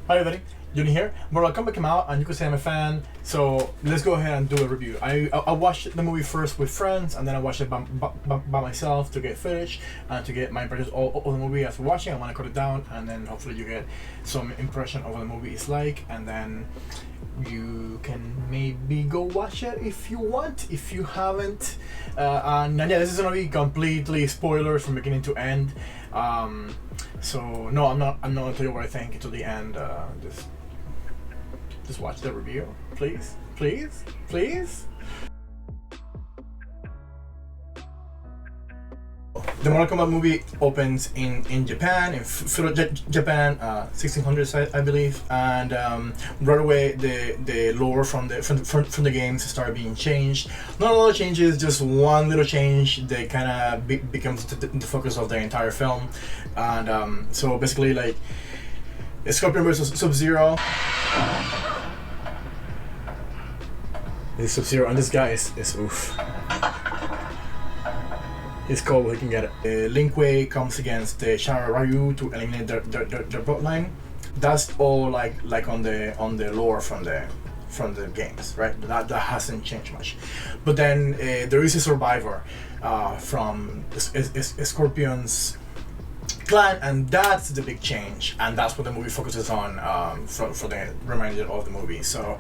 Hi everybody, Yuni here. Mortal Kombat came out and you could say I'm a fan, so let's go ahead and do a review. I watched the movie first with friends and then I watched it by myself to get footage and to get my impressions of the movie after watching. I want to cut it down and then hopefully you get some impression of what the movie is like, and then you can maybe go watch it if you want, if you haven't. And yeah, this is gonna be completely spoilers from beginning to end. So no, I'm not gonna tell you what I think until the end. Just watch the review, please, please, please. The Mortal Kombat movie opens in Japan, in feudal Japan, 1600s, I believe, and right away the lore from the games started being changed. Not a lot of changes, just one little change that kind of becomes the focus of the entire film, and so basically like Scorpion versus Sub-Zero. This Sub-Zero and this guy is oof. It's cool, he can get it. Lin Kuei comes against the Shara Ryu to eliminate their bloodline. That's all like on the lore from the games, right? That hasn't changed much. But then there is a survivor from Scorpion's clan, and that's the big change, and that's what the movie focuses on for the remainder of the movie. So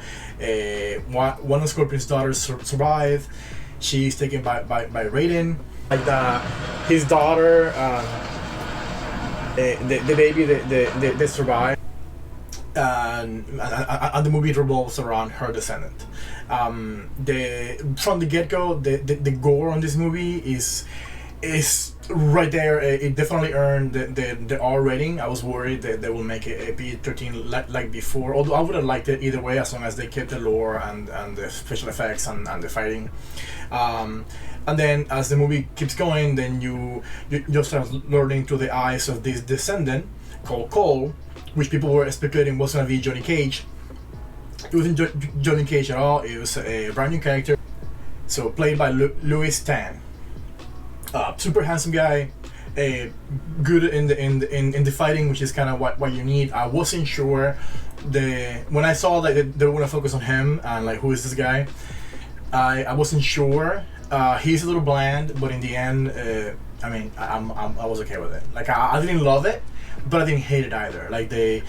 one of Scorpion's daughters survive. She's taken by Raiden. Like his daughter, the baby, they survive, and the movie revolves around her descendant. From the get-go, the gore on this movie is right there. It definitely earned the R rating. I was worried that they will make it a PG-13 like before, although I would have liked it either way as long as they kept the lore and the special effects and the fighting. And then as the movie keeps going, then you start learning through the eyes of this descendant called Cole, which people were speculating was going to be Johnny Cage. It wasn't Johnny Cage at all. It was a brand new character, so played by Louis Tan. Super handsome guy, good in the fighting, which is kind of what you need. I wasn't sure when I saw that they were going to focus on him and like who is this guy. I wasn't sure. He's a little bland, but in the end, I mean, I was okay with it. Like I didn't love it, but I didn't hate it either. Like they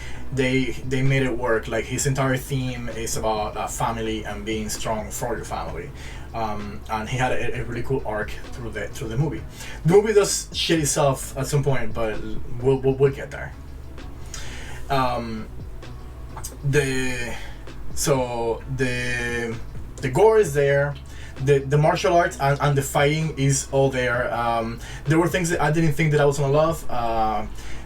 made it work. Like his entire theme is about family and being strong for your family, and he had a really cool arc through the movie. The movie does shit itself at some point, but we'll get there. The gore is there. The martial arts and the fighting is all there. There were things that I didn't think that I was gonna love.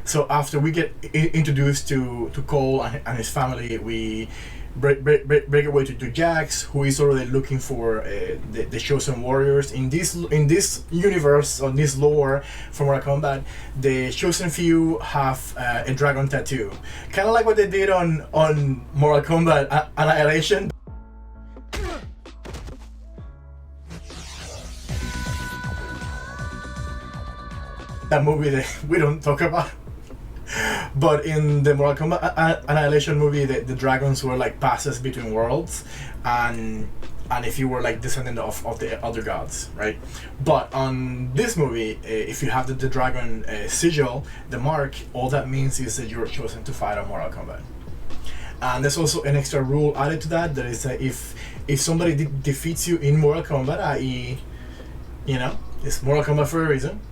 So after we get introduced to Cole and his family, we break away to Jax, who is already looking for the chosen warriors in this universe, on this lore from Mortal Kombat. The chosen few have a dragon tattoo, kind of like what they did on Mortal Kombat Annihilation. That movie that we don't talk about. But in the Mortal Kombat Annihilation movie, the dragons were like passes between worlds, and if you were like descendant of the other gods, right? But on this movie, if you have the dragon sigil, the mark, all that means is that you're chosen to fight on Mortal Kombat. And there's also an extra rule added to that. That is that if somebody defeats you in Mortal Kombat, i.e., it's Mortal Kombat for a reason,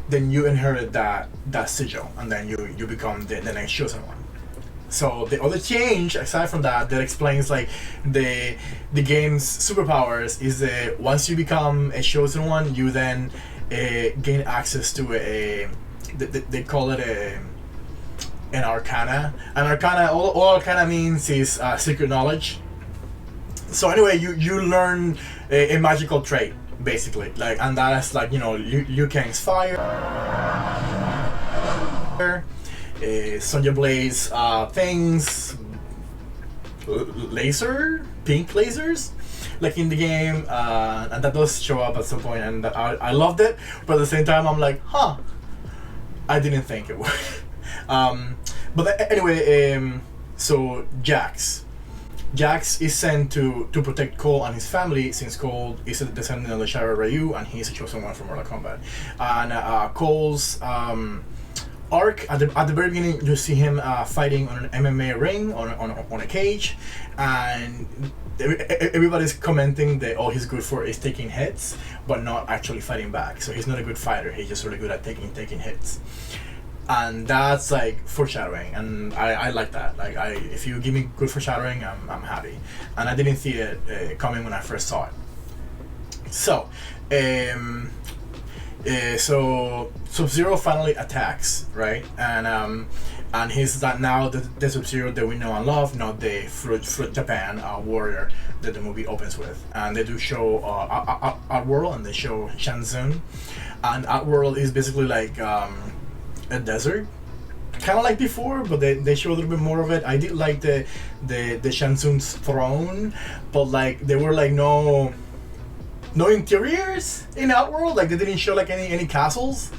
then you inherit that sigil, and then you become the next chosen one. So the other change, aside from that explains like the game's superpowers, is that once you become a chosen one, you then gain access to they call it an arcana. An arcana, all arcana means is secret knowledge. So anyway, you learn a magical trait, basically, like, and that is like Liu Kang's fire, Sonya Blade's things, pink lasers, like in the game, and that does show up at some point, and I loved it. But at the same time, I'm like, I didn't think it would. But anyway, So Jax is sent to protect Cole and his family, since Cole is a descendant of the Shadow Ryu and he's a chosen one from Mortal Kombat. And Cole's arc at the very beginning, you see him fighting on an MMA ring on a cage, and everybody's commenting that all he's good for is taking hits, but not actually fighting back. So he's not a good fighter. He's just really good at taking hits. And that's like foreshadowing, and I like that. Like, if you give me good foreshadowing, I'm happy. And I didn't see it coming when I first saw it. So, so Sub-Zero finally attacks, right? And he's that now the Sub-Zero that we know and love, not the Fruit Japan warrior that the movie opens with. And they do show Outworld, and they show Shanzun, and Outworld is basically like a desert, kind of like before, but they show a little bit more of it. I did like the Shanzun's throne, but like there were like no interiors in Outworld. Like they didn't show like any castles.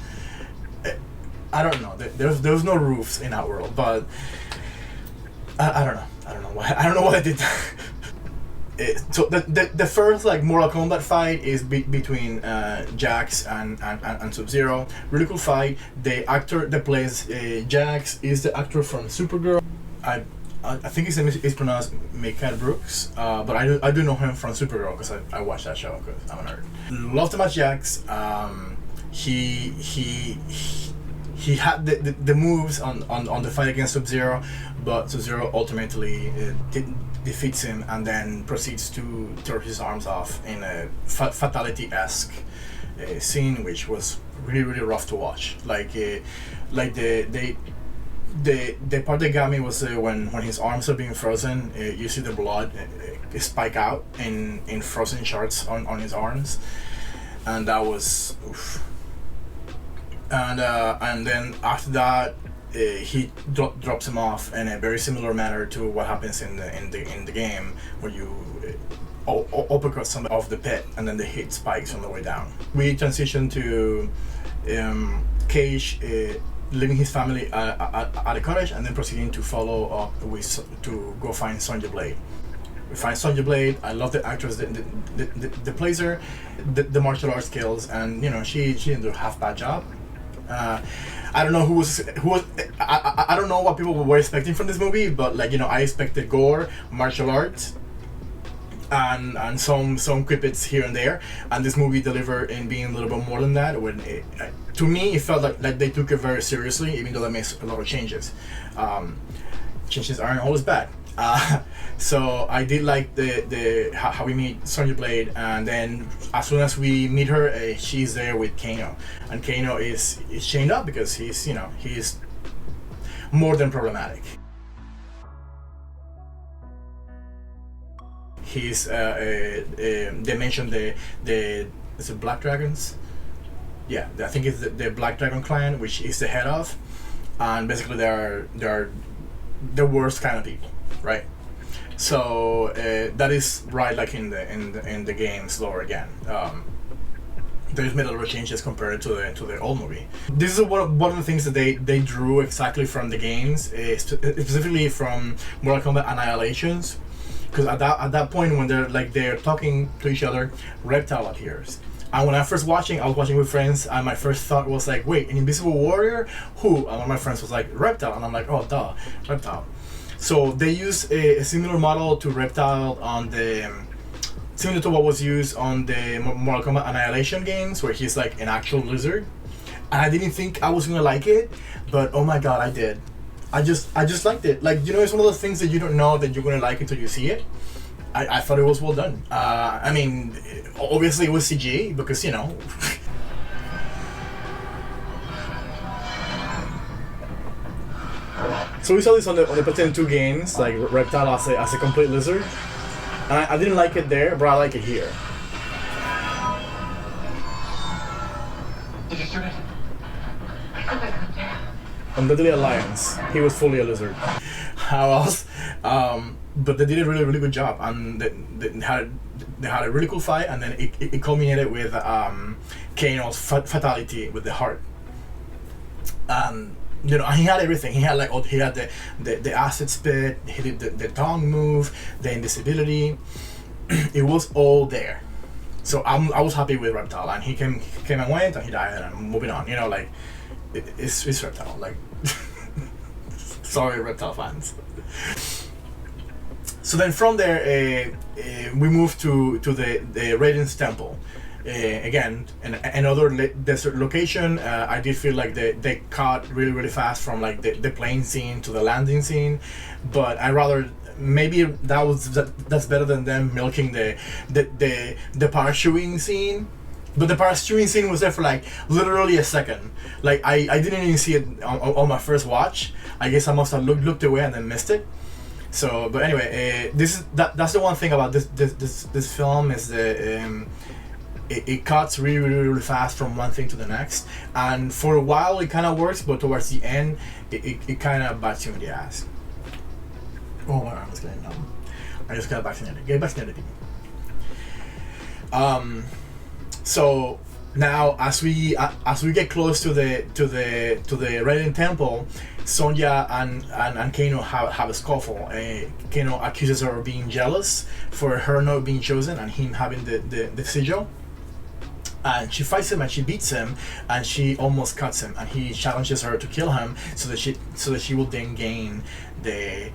I don't know. There was no roofs in Outworld, but I don't know. I don't know why I did that. So the first like Mortal Kombat fight is between Jax and Sub-Zero. Really cool fight. The actor that plays Jax is the actor from Supergirl. I think his name is pronounced Mikael Brooks, but I do know him from Supergirl because I watched that show because I'm a nerd. Love to match Jax. He had the moves on the fight against Sub-Zero, but Sub-Zero ultimately defeats him and then proceeds to tear his arms off in a fatality-esque scene, which was really rough to watch. Like the part that got me was when his arms are being frozen, you see the blood spike out in frozen shards on his arms, and that was oof. And then after that, he drops him off in a very similar manner to what happens in the game, where you uppercut somebody off the pit and then the hit spikes on the way down. We transition to Cage leaving his family at a cottage and then proceeding to follow up to go find Sonya Blade. We find Sonya Blade. I love the actress that plays her, the martial arts skills, and you know she didn't do a half bad job. I don't know who was. I don't know what people were expecting from this movie, but like, you know, I expected gore, martial arts, and some quippets here and there, and this movie delivered in being a little bit more than that. When to me, it felt like they took it very seriously, even though they made a lot of changes. Changes aren't always bad. So I did like the how we meet Sonya Blade, and then as soon as we meet her, she's there with Kano, and Kano is chained up because he's more than problematic. He's they mentioned the is it Black Dragons? Yeah, I think it's the Black Dragon clan, which is the head of, and basically they're the worst kind of people. Right, so that is right, like in the game's lore again. They've made a lot of changes compared to the old movie. This is one of the things that they drew exactly from the games, specifically from Mortal Kombat Annihilations, because at that point when they're talking to each other, Reptile appears. And when I was watching with friends, and my first thought was like, wait, an invisible warrior? Who? And one of my friends was like, Reptile, and I'm like, oh duh, Reptile. So they use a similar model to Reptile on similar to what was used on the Mortal Kombat Annihilation games, where he's like an actual lizard. And I didn't think I was gonna like it, but oh my god, I did. I just liked it. Like, you know, it's one of those things that you don't know that you're gonna like until you see it. I thought it was well done. I mean, obviously it was CG because, you know. So we saw this on the PlayStation 2 games, like Reptile as a complete lizard, and I didn't like it there, but I like it here. Did you shoot it? On Deadly Alliance, he was fully a lizard. How else? But they did a really good job, and they had a really cool fight, and then it culminated with Kano's fatality with the heart. You know, he had everything. He had like he had the acid spit. He did the tongue move, the invisibility. It was all there. So I was happy with Reptile, and he came and went, and he died, and I'm moving on. You know, like it's Reptile. Like sorry, Reptile fans. So then from there, we moved to the Radiant's Temple. Again, another desert location. I did feel like they cut really fast from like the plane scene to the landing scene, but I rather maybe that's better than them milking the parachuting scene. But the parachuting scene was there for like literally a second. Like I didn't even see it on my first watch. I guess I must have looked away and then missed it. So, but anyway, that's the one thing about this film is the it cuts really fast from one thing to the next, and for a while it kind of works, but towards the end it kind of bites you in the ass. Oh my arm is getting numb. I just got vaccinated. Get vaccinated, people. So now as we get close to the Radiant Temple, Sonya and Kano have a scuffle. Kano accuses her of being jealous for her not being chosen and him having the sigil. And she fights him and she beats him and she almost cuts him, and he challenges her to kill him so that she will then gain the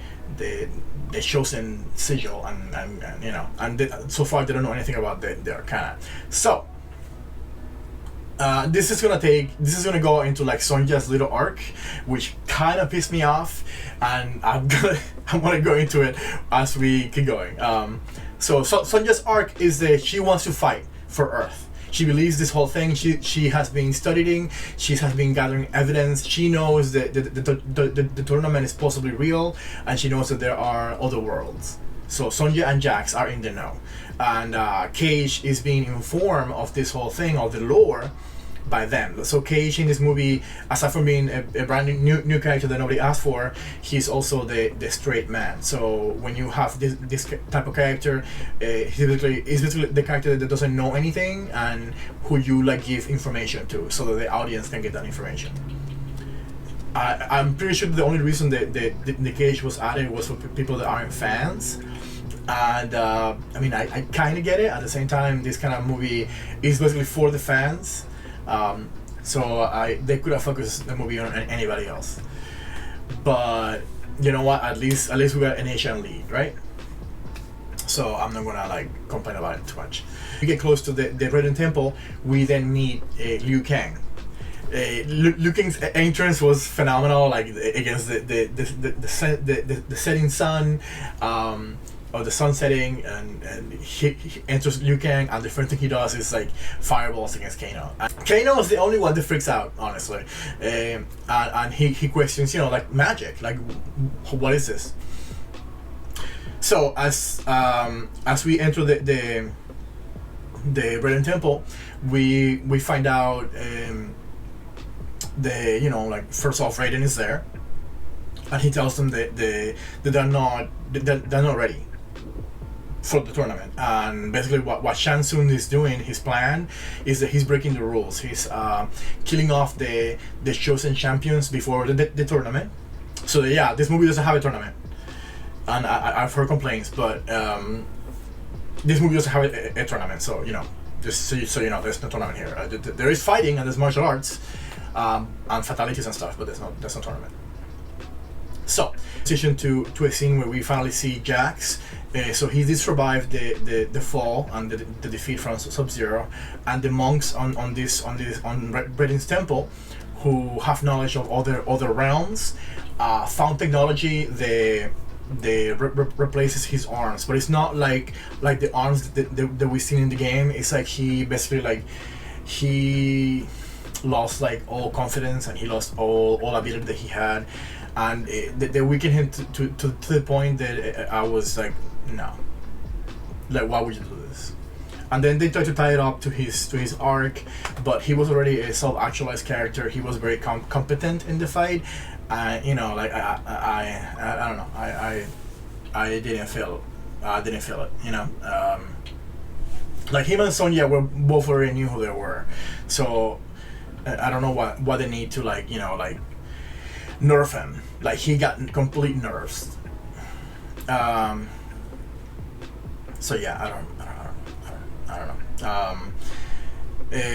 chosen sigil and you know, and so far they don't know anything about the Arcana. So this is gonna go into like Sonja's little arc, which kind of pissed me off, and I'm gonna go into it as we keep going. So Sonja's arc is that she wants to fight for Earth. She believes this whole thing. She has been studying. She has been gathering evidence. She knows that the tournament is possibly real, and she knows that there are other worlds. So Sonja and Jax are in the know, and Cage is being informed of this whole thing, of the lore, by them. So Cage in this movie, aside from being a brand new character that nobody asked for, he's also the straight man. So when you have this type of character, he's basically the character that doesn't know anything and who you like give information to, so that the audience can get that information. I'm pretty sure the only reason that the Cage was added was for people that aren't fans. And I mean, I kind of get it. At the same time, this kind of movie is basically for the fans. So they could have focused the movie on anybody else, but you know what? At least we got an Asian lead, right? So I'm not gonna like complain about it too much. We get close to the Radiant Temple. We then meet Liu Kang. Liu Kang's entrance was phenomenal, like against the setting sun. Or the sun setting, and he enters Liu Kang, and the first thing he does is like fireballs against Kano. And Kano is the only one that freaks out, honestly, and he questions, you know, like magic, like what is this? So as we enter the Radiant Temple, we find out you know, like first off, Raiden is there, and he tells them that they're not ready for the tournament. And basically what Shang Tsung is doing, his plan is that he's breaking the rules. He's killing off the chosen champions before the tournament. So yeah, this movie doesn't have a tournament, and I've heard complaints, but this movie doesn't have a tournament. So you know, just so you know, there's no tournament here. There is fighting and there's martial arts and fatalities and stuff, but there's no tournament. So, transition to a scene where we finally see Jax. So he did survive the fall and the defeat from Sub-Zero, and the monks on Radiant's Temple, who have knowledge of other realms, found technology that replaces his arms, but it's not like the arms that we've seen in the game. It's like he basically he lost like all confidence, and he lost all ability that he had. And they weakened him to the point that I was like, no, like why would you do this? And then they tried to tie it up to his arc, but he was already a self-actualized character. He was very competent in the fight. You know, like I don't know, I didn't feel it. You know, like him and Sonya were both already knew who they were, so I don't know what they need to like, you know, like nerf him. Like he got complete nerfs. So yeah, I don't know.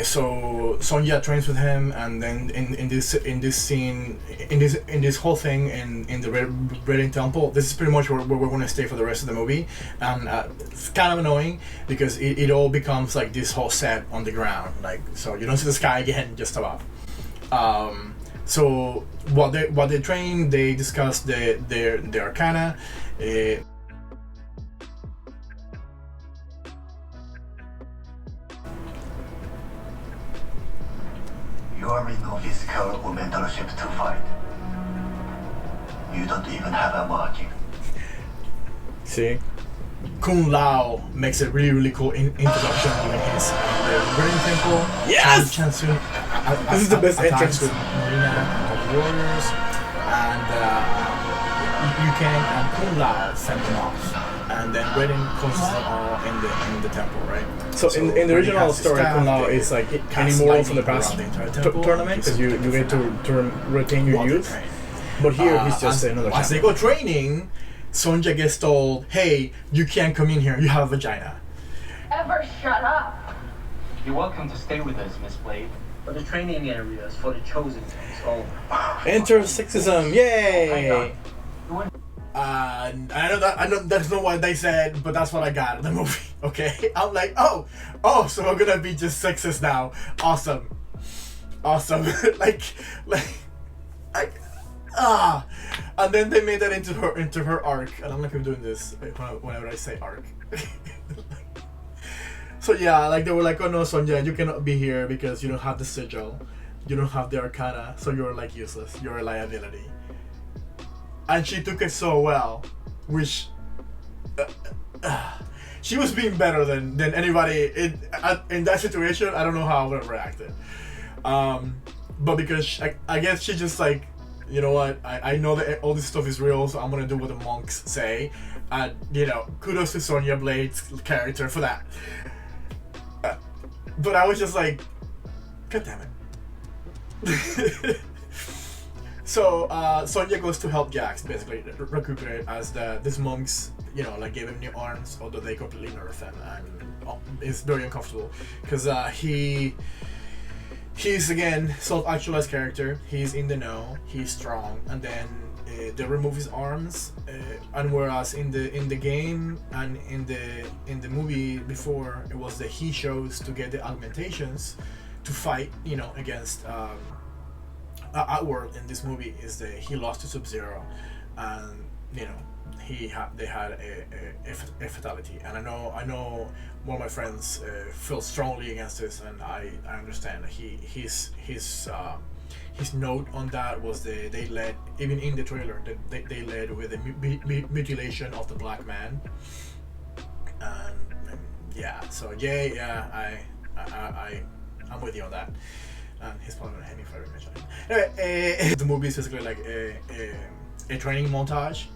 So Sonja trains with him, and then in this scene, in this whole thing in the Red Temple, this is pretty much where we're going to stay for the rest of the movie, and it's kind of annoying because it all becomes like this whole set on the ground, like, so you don't see the sky again, just about. So while they train, they discuss their arcana. You are in no physical or mental shape to fight. You don't even have a marking. See? Kung Lao makes a really cool introduction when he's in the Red Temple. Yes! This is the best entrance with Marina and the warriors, and Yukang and Kung Lao send them off, and then Raiden closes them all in the temple, right? So in the original story, Kung Lao is like any moral from the past tournament, because you get to retain your youth. But here he's just another as they go training, Sonja gets told, hey, you can't come in here, you have a vagina. Ever shut up. You're welcome to stay with us, Miss Blade. But the training area is for the chosen ones only. Enter sexism, yay! I know that's not what they said, but that's what I got in the movie. Okay, I'm like, oh, so we're gonna be just sexist now. Awesome. like, and then they made that into her arc, and I'm gonna keep doing this whenever I say arc. So yeah, like they were like, oh no, Sonja, you cannot be here because you don't have the sigil, you don't have the arcana, so you're like useless, you're a liability. And she took it so well, which she was being better than anybody in that situation. I don't know how I would have reacted, but because I guess she just like, you know what, I know that all this stuff is real, so I'm gonna do what the monks say, and you know, kudos to Sonya Blade's character for that. But I was just like, god damn it. So Sonja goes to help Jax basically recuperate, as these monks, you know, like gave him new arms, although they completely nerfed him, and it's very uncomfortable because he's again self-actualized character. He's in the know, he's strong, and then they remove his arms, and whereas in the game and in the movie before, it was that he chose to get the augmentations to fight, you know, against Outworld. In this movie is that he lost to Sub-Zero, and you know they had a fatality. And I know one of my friends feel strongly against this, and I understand. His note on that was they led, even in the trailer, they led with the mutilation of the black man, and yeah, so I'm with you on that. And he's probably gonna hate me for mentioning it. Anyway, the movie is basically like a training montage,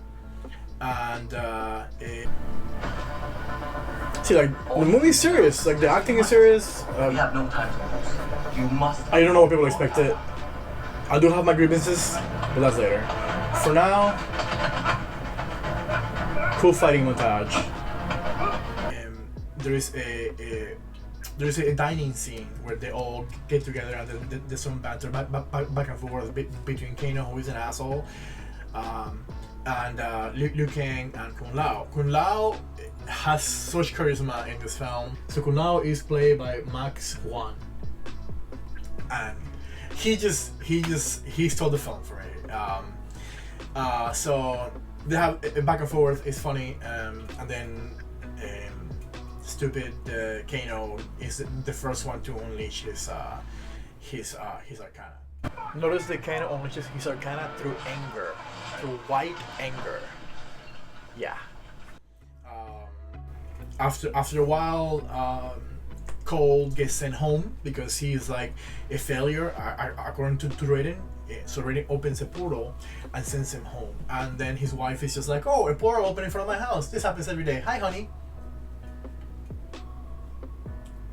and see, like the movie's serious, like the acting is serious. We have no time to lose. You must. I don't know what people expected. I do have my grievances, but that's later. For now, cool fighting montage. There's a dining scene where they all get together, and there's some banter back and forth between Kano, who is an asshole, and Liu Kang and Kung Lao. Kung Lao has such charisma in this film. So Kung Lao is played by Max Huan, and he stole the film for me. So they have a back and forth. It's funny, and then stupid Kano is the first one to unleash his arcana. Notice that Kano unleashes his arcana through anger, through white anger. Yeah. After a while, Cole gets sent home because he's like a failure according to Raiden. So Raiden opens a portal and sends him home, and then his wife is just like, oh, a portal open in front of my house, this happens every day, hi honey.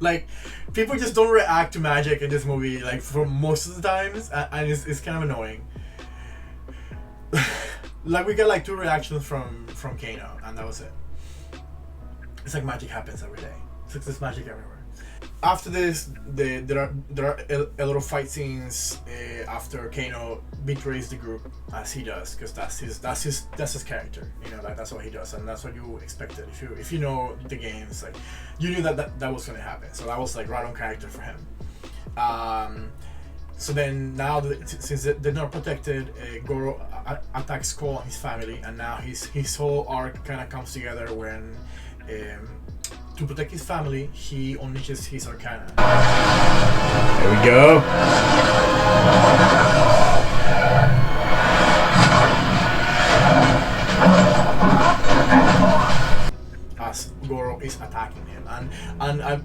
Like, people just don't react to magic in this movie, like, for most of the times, and it's kind of annoying. Like we got like 2 reactions from Kano, and that was it. It's like magic happens every day. It's like this magic everywhere. After this, there are a lot of fight scenes after Kano betrays the group, as he does, because that's his character. You know, like that's what he does, and that's what you expected. If you know the games, like you knew that was gonna happen. So that was like right on character for him. So then now since they're not protected, Goro attacks Cole and his family, and now his whole arc kind of comes together when. To protect his family, he unleashes his arcana. There we go. As Goro is attacking him, and I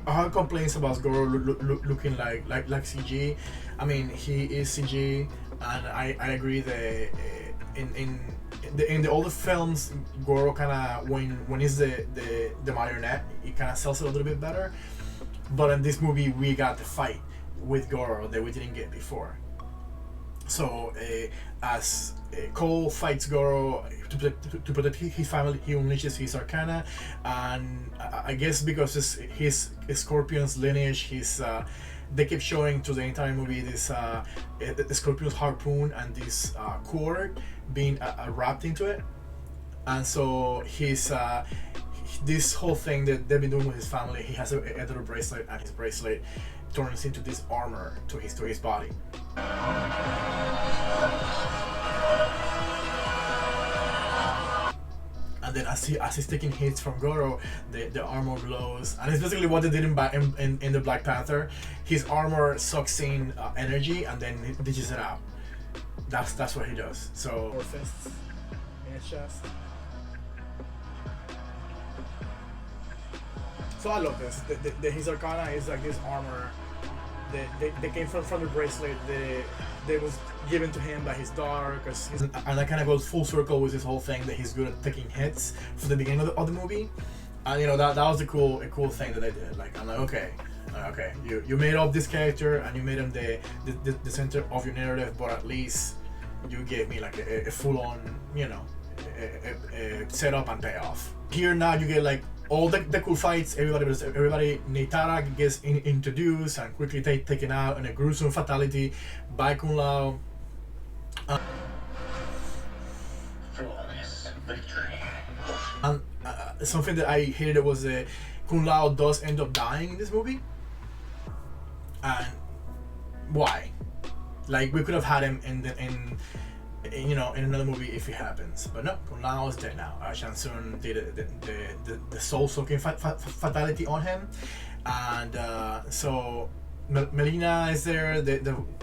have complaints about Goro looking like CG. I mean, he is CG, and I agree that in the older films, Goro kind of when he's the marionette, he kind of sells it a little bit better. But in this movie, we got the fight with Goro that we didn't get before. So as Cole fights Goro to protect his family, he unleashes his arcana, and I guess because his Scorpion's lineage, they keep showing to the entire movie this the Scorpion's harpoon and this cord being wrapped into it, and so this whole thing that they've been doing with his family, he has a little bracelet, and his bracelet turns into this armor to his body. And then as he's taking hits from Goro, the armor glows, and it's basically what they did in the Black Panther. His armor sucks in energy and then it dishes it out. That's what he does. So 4 fists in his chest. So I love this. His arcana is like this armor that came from the bracelet that was given to him by his daughter, and that kind of goes full circle with this whole thing that he's good at taking hits from the beginning of the movie. And you know that was a cool thing that they did. Like I'm like okay, you made up this character and you made him the center of your narrative, but at least you gave me like a full on, you know, a setup and payoff. Here now you get like all the cool fights. Everybody Neitara gets introduced and quickly taken out in a gruesome fatality by Kung Lao. Flawless victory. And something that I hated was Kung Lao does end up dying in this movie. And why? Like we could have had him in another movie if it happens, but no, Kung Lao is dead now. Shang Tsung did the soul-soaking fatality on him, and so Melina is there.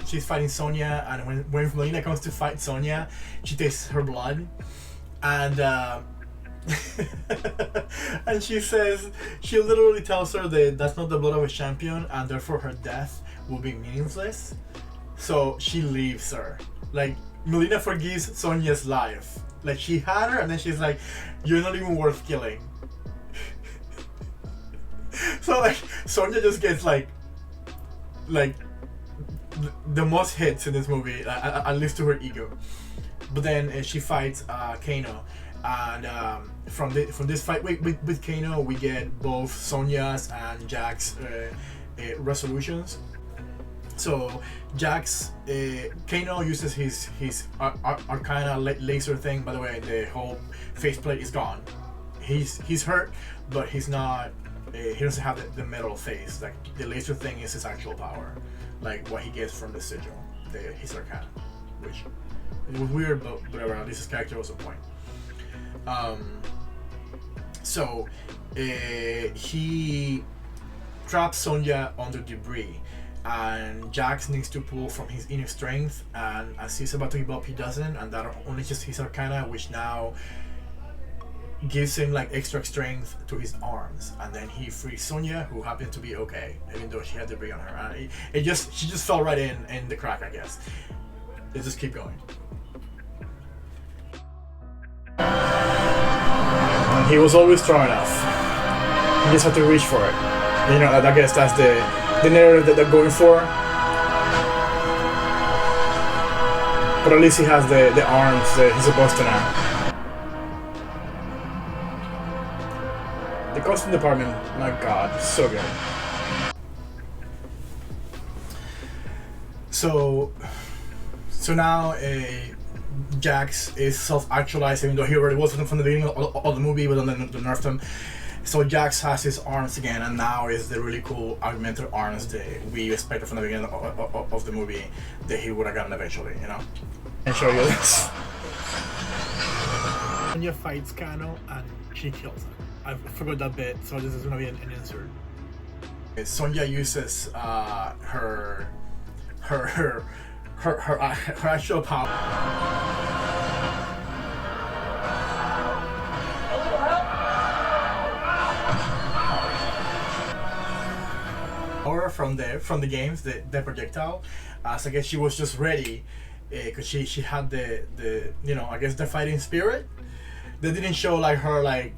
She's fighting Sonya, and when Melina comes to fight Sonya, she tastes her blood, and and she literally tells her that that's not the blood of a champion, and therefore her death will be meaningless. So she leaves her. Like Melina forgives Sonya's life. Like she had her, and then she's like, "You're not even worth killing." So like Sonya just gets like the most hits in this movie, at least to her ego. But then she fights Kano, and from this fight with Kano, we get both Sonya's and Jack's resolutions. So Jack's Kano uses his arcana laser thing. By the way, the whole faceplate is gone. He's hurt, but he's not. He doesn't have the metal face. Like the laser thing is his actual power, like what he gets from the sigil, his arcana, which it was weird, but whatever. At least his character was a point. So he traps Sonya under debris, and Jax needs to pull from his inner strength, and as he's about to give up, he doesn't, and that only just his arcana, which now gives him like extra strength to his arms, and then he frees Sonya, who happened to be okay, even though she had debris on her, and she just fell right in the crack, I guess. Let's just keep going. He was always strong enough. He just had to reach for it. You know, I guess that's the narrative that they're going for. But at least he has the arms that he's supposed to now. The costume department, my god, so good. So now Jax is self-actualized, even though he already was from the beginning of the movie, but then they nerfed him. So Jax has his arms again, and now is the really cool augmented arms that we expected from the beginning of the movie that he would have gotten eventually, you know? And show you this. Sonya fights Kano and she kills him. I forgot that bit, so this is gonna be an insert. Sonya uses her actual power. From the games, the projectile. So I guess she was just ready, because she had the I guess the fighting spirit. They didn't show like her like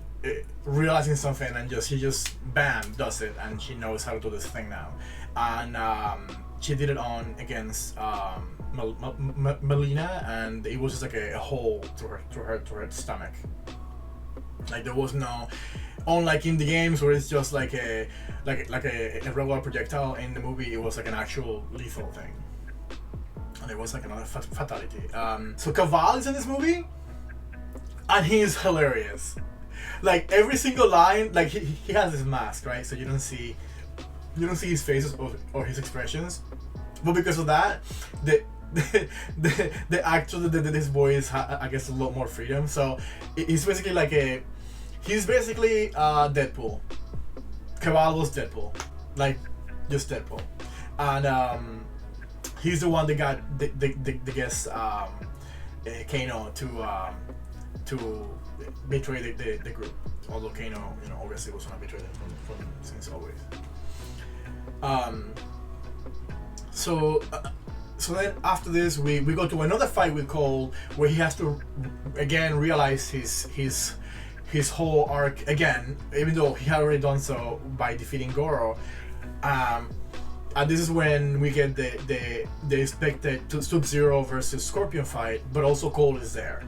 realizing something, and she just bam does it, and she knows how to do this thing now. And she did it on against Melina, and it was just like a hole through her stomach. Like there was no, unlike in the games where it's just like a regular projectile. In the movie, it was like an actual lethal thing, and it was like another fatality. So Caval is in this movie, and he is hilarious. Like every single line, like he has his mask, right? So you don't see his faces or his expressions, but because of that, the actor that did his voice, I guess, a lot more freedom. So he's basically Deadpool. Caval was Deadpool, like just Deadpool, and he's the one that got the guess Kano to betray the group. Although Kano, obviously was gonna betray them from since always. So then after this, we go to another fight with Cole, where he has to again realize his whole arc again, even though he had already done so by defeating Goro. And this is when we get the expected Sub-Zero versus Scorpion fight, but also Cole is there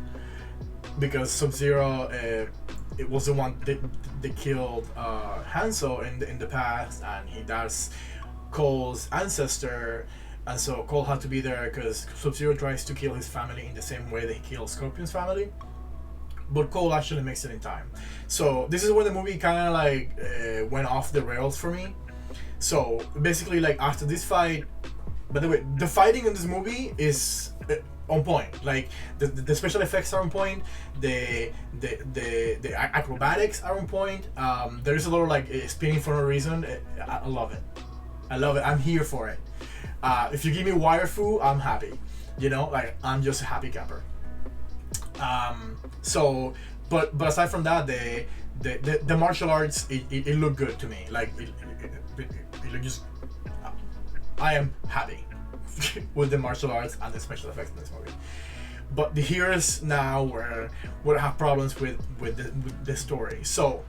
because Sub-Zero it was the one that killed Hanzo in the past, and that's Cole's ancestor. And so Cole had to be there because Sub-Zero tries to kill his family in the same way that he killed Scorpion's family. But Cole actually makes it in time. So this is when the movie kind of like went off the rails for me. So basically, like after this fight, by the way, the fighting in this movie is on point. Like the special effects are on point. The acrobatics are on point. There is a lot of like spinning for no reason. I love it. I'm here for it. If you give me wire fu, I'm happy. Like I'm just a happy camper. So, but aside from that, the martial arts it looked good to me. Like it looked just. I am happy with the martial arts and the special effects in this movie. But here's now where I have problems with the story. So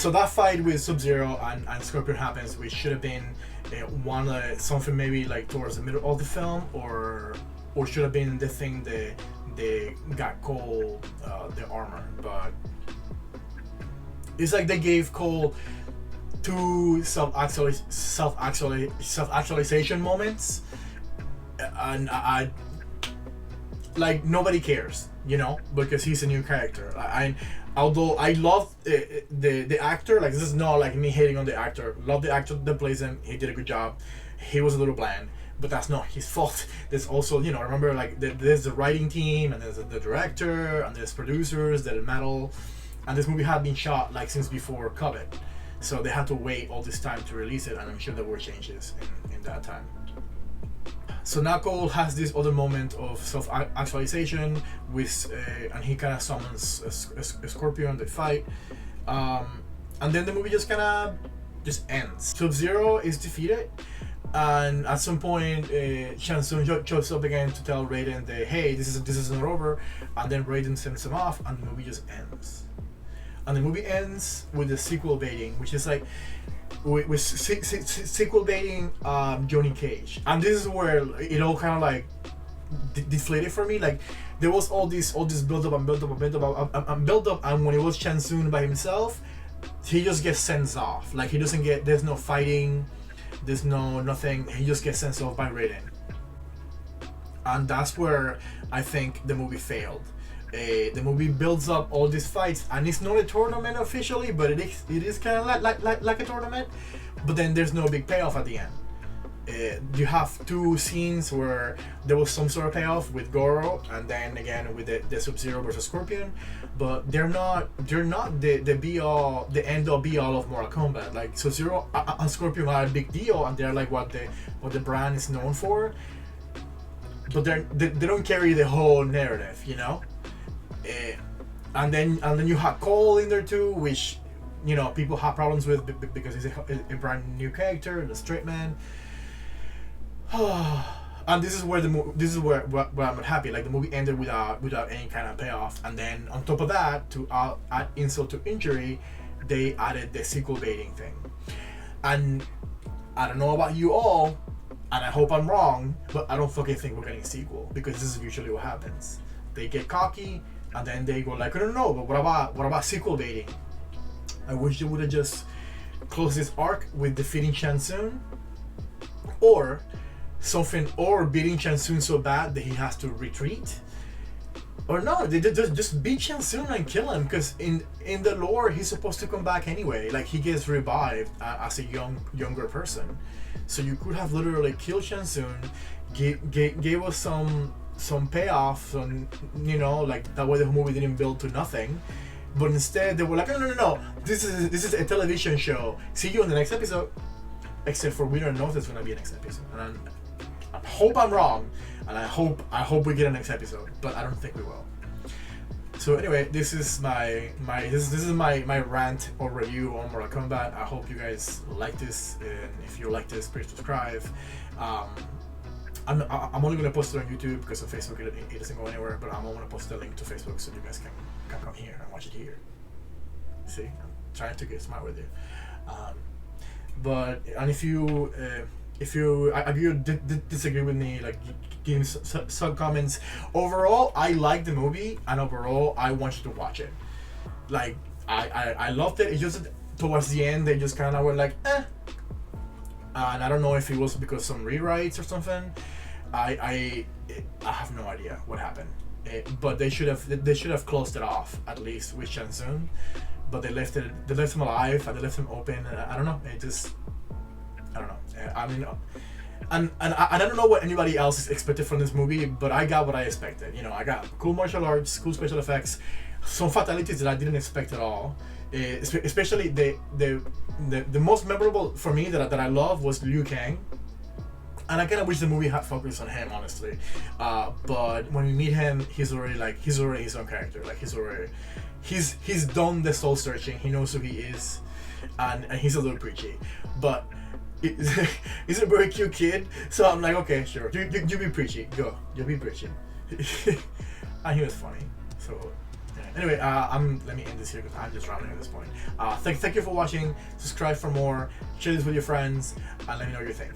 that fight with Sub-Zero and Scorpion happens, which should have been something maybe like towards the middle of the film, or should have been the thing they got Cole the armor. But it's like they gave Cole two self-actualization moments, and I like nobody cares, because he's a new character. Although I love the actor, like this is not like me hating on the actor. Love the actor that plays him. He did a good job. He was a little bland, but that's not his fault. There's also, remember, like there's the writing team, and there's the director, and there's producers, there's metal, and this movie had been shot like since before COVID, so they had to wait all this time to release it, and I'm sure there were changes in that time. So now Cole has this other moment of self-actualization with, and he kind of summons a Scorpion. They fight, and then the movie just ends. Sub-Zero is defeated, and at some point, Shang Tsung shows up again to tell Raiden that hey, this is not over, and then Raiden sends him off, and the movie just ends. And the movie ends with the sequel baiting, which is like. With sequel baiting Johnny Cage, and this is where it all kind of like deflated for me. Like there was all this build up, and when it was Chansun by himself, he just gets sent off. Like he doesn't get, there's no fighting, there's no nothing. He just gets sent off by Raiden, and that's where I think the movie failed. The movie builds up all these fights, and it's not a tournament officially, but it is kind of like a tournament. But then there's no big payoff at the end. You have two scenes where there was some sort of payoff with Goro, and then again with the Sub-Zero versus Scorpion, but they're not the be all, the end all be all of Mortal Kombat. Like Sub-Zero and Scorpion are a big deal, and they're like what the brand is known for, but they don't carry the whole narrative, you know. And then you have Cole in there too, which, you know, people have problems with because he's a brand new character, the straight man. And this is where I'm not happy. Like the movie ended without any kind of payoff, and then on top of that, to add insult to injury, they added the sequel baiting thing. And I don't know about you all, and I hope I'm wrong, but I don't fucking think we're getting a sequel, because this is usually what happens. They get cocky, and then they go like, no, but what about sequel baiting? I wish they would have just closed this arc with defeating Chansun, or something, or beating Chansun so bad that he has to retreat, or no, they just beat Chansun and kill him, because in the lore he's supposed to come back anyway. Like he gets revived as a younger person, so you could have literally killed Chansun, gave us some payoff, and you know, like that way the movie didn't build to nothing. But instead they were like, no, this is a television show, see you in the next episode. Except for we don't know if there's gonna be a next episode, and I hope I'm wrong, and I hope we get a next episode, but I don't think we will. So anyway, this is my rant or review on Mortal Kombat. I hope you guys like this, and if you like this, please subscribe. I'm only gonna post it on YouTube because on Facebook it doesn't go anywhere, but I'm gonna post the link to Facebook so you guys can come here and watch it here. See, I'm trying to get smart with you. But and if you agree or disagree with me, like give me some comments. Overall, I like the movie, and overall, I want you to watch it. Like I loved it. It's just towards the end they just kind of were like, eh. And I don't know if it was because some rewrites or something. I have no idea what happened. But they should have closed it off at least with Chansun. But they left him alive, and they left him open. I don't know. I don't know. I mean, and I don't know what anybody else expected from this movie, but I got what I expected. You know, I got cool martial arts, cool special effects, some fatalities that I didn't expect at all. Especially the most memorable for me that I love was Liu Kang. And I kind of wish the movie had focused on him, honestly. But when we meet him, he's already his own character. Like he's done the soul searching. He knows who he is, and he's a little preachy. But he's a very cute kid. So I'm like, okay, sure, you be preachy. Go, you be preachy. And he was funny. So anyway, let me end this here because I'm just rambling at this point. Thank you for watching. Subscribe for more. Share this with your friends, and let me know what you think.